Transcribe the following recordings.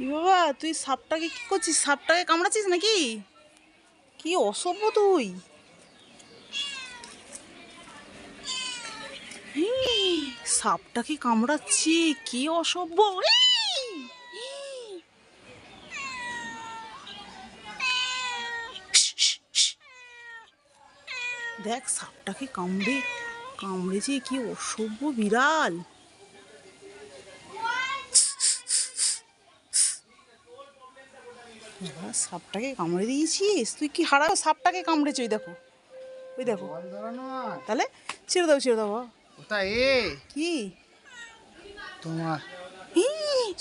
ই বাবা, তুই সাপটাকে কি করছিস? সাপটাকে কামড়াচ্ছিস নাকি? কি অসভ্য তুই! সাপটাকে কামড়াচ্ছি, কি অসভ্য! দেখ সাপটাকে কামড়েছে, কি অসভ্য বিড়াল! সাপটাকে কামড়ে দিয়েছিস তুই, কি হারাও! সাপটাকে কামড়েছে, ওই দেখো, ওই দেখো। তাহলে ছেড়ে দাও, ছেড়ে দাও। কোথায় এ কি তোমার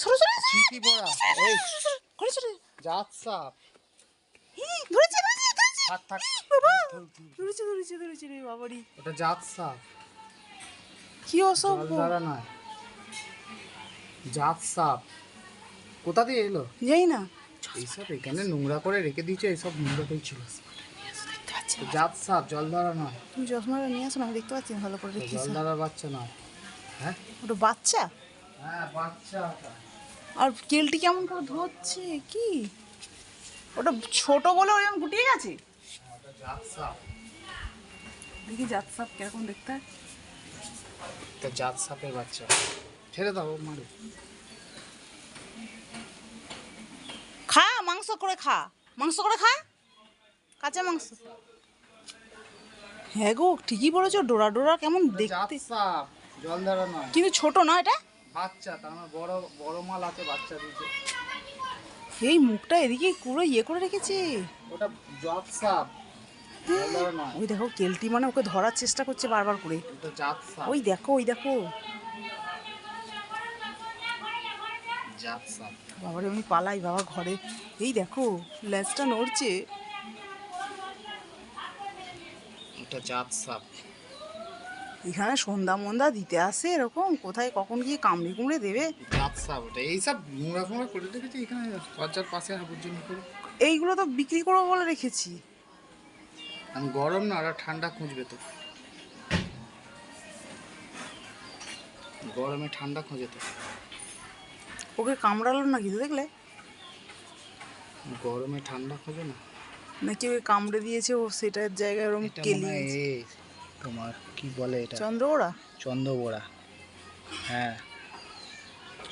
সরো সরো চিঠি পড়া এই ঘরে চলে জাত সাপ ধরেছে ধরেছে ধরেছে থাক থাক বাবা, ধরেছে ধরেছে ধরেছে রে বাবারি! ওটা জাত সাপ, কি অসভ্য! জলধারা নয়, জাত সাপ। কোথা দিয়ে এলো যাই না, এইসব এখানে নোংরা করে রেখে দিয়েছে, এইসব নোংরাতেই ছিল। দেখতে পাচ্ছি না। জাত সাপ, জলধারা নয়। তুমি চশমাটা নিয়ে আসো না, আমি দেখতে পাচ্ছি না ভালো করে। কি সাপ? জলধারার বাচ্চা নয়। হ্যাঁ ওটা বাচ্চা। হ্যাঁ বাচ্চা ওটা। আর কেলটি কেমন করে ধরছে কি? ওটা ছোট বলে ওরকম গুটিয়ে গেছে। ওটা জাত সাপ। দেখি জাত সাপ কিরকম দেখতে হয়। এটা জাত সাপের বাচ্চা। ছেড়ে দাও মারে। খা, মাংস করে খা, মাংস করে খা, কাঁচা মাংস। হ্যাঁ গো, ঠিকই বলেছো, ডোরা ডোরা কেমন জাত দেখতে, সাপ, জলধারা নয়। কিন্তু ছোট না এটা। বাচ্চা, তার মানে বড় বড় মাল আছে, বাচ্চা দিয়েছে। এই মুখটা এদিকে পুরো ইয়ে করে রেখেছে। ওটা জাত সাপ, জলধারা নয়। ওই দেখো কেলটি মানে ওকে ধরার চেষ্টা করছে বারবার করে। ওটা জাত সাপ, ওই দেখো, ওই দেখো। জাত সাপ। বাবারে আমি পালাই বাবা ঘরে। এই দেখো লেজটা নড়ছে। ওটা জাত সাপ। এখানে সন্ধ্যা মন্দা দিতে আসে এরকম, কোথায় কখন গিয়ে কামড়ে কুমড়ে দেবে। জাত সাপ ওটা। এইসব নোংরা ফোংরা করে রেখেছি এখানে দরজার পাশে আবর্জনা করে। এইগুলো তো বিক্রি করবো বলে রেখেছি। আমি গরম না, ওরা ঠান্ডা খুঁজবে তো, গরমে ঠান্ডা খোঁজে তো। ওকে কামড়ালো নাকি তো দেখলে? গরমে ঠান্ডা খোঁজে না। নাকি ওকে কামড়ে দিয়েছে, ও সেটার জায়গায় ওরকম এটা মনে কেলিয়ে হয় গেছে। তোমার কি বলে এটা, চন্দ্রওড়া। চন্দ্রবোড়া। হ্যাঁ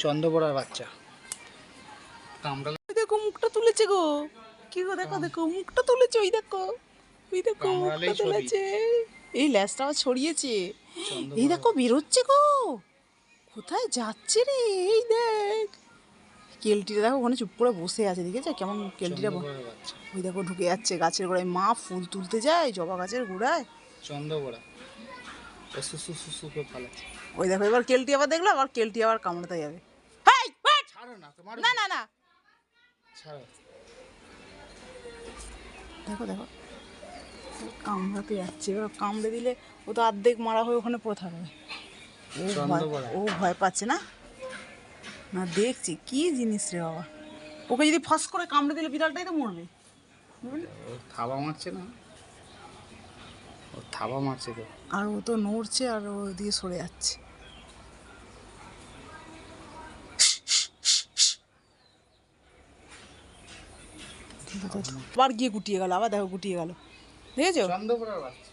চন্দ্রবোড়ার বাচ্চা কামড়া। ওই দেখো মুখটা তুলেছে গো। কি গো, দেখো দেখো মুখটা তুলেছে, ওই দেখো, ওই দেখো মুখটা তুলেছে। এই ল্যাজটা আবার ছড়িয়েছে। এই দেখো বেরোচ্ছে গো, কোথায় যাচ্ছে রে? এই দেখ কেলটিটা, দেখো ওখানে চুপ করে বসে আছে, দেখেছো কেমন কেলটিটা? ওই দেখো ঢুকে যাচ্ছে গাছের গোড়ায়। মা ফুল তুলতে যায় জবা গাছের গোড়ায়। চন্দ্রবোড়া সুসু সুসু করে পালাচ্ছে। ওই দেখো এবার কেলটি আবার দেখলো, আবার কেলটি আবার কামড়াতে যাবে। হাই হাট! ছাড়ো না তোমার, না না না, ছাড়ো। দেখো দেখো কামড়াতে যাচ্ছে, এবার কামড়ে দিলে ও তো অর্ধেক মারা হয়ে ওখানে পড়ে থাকবে। ও ভয় পাচ্ছে না, না দেখছি কি জিনিস রে বাবা। ওকে যদি ফস করে কামড়ে দিলে বিড়ালটাই তো মরবে। ও থাবা মারছে না, ও থাবা মারছে তো। আর ও তো নড়ছে আর ও দিয়ে সরে যাচ্ছে। আবার গিয়ে গুটিয়ে গেল, আবার দেখো গুটিয়ে গেল, দেখেছো? চন্দ্রবোড়ার বাচ্চা।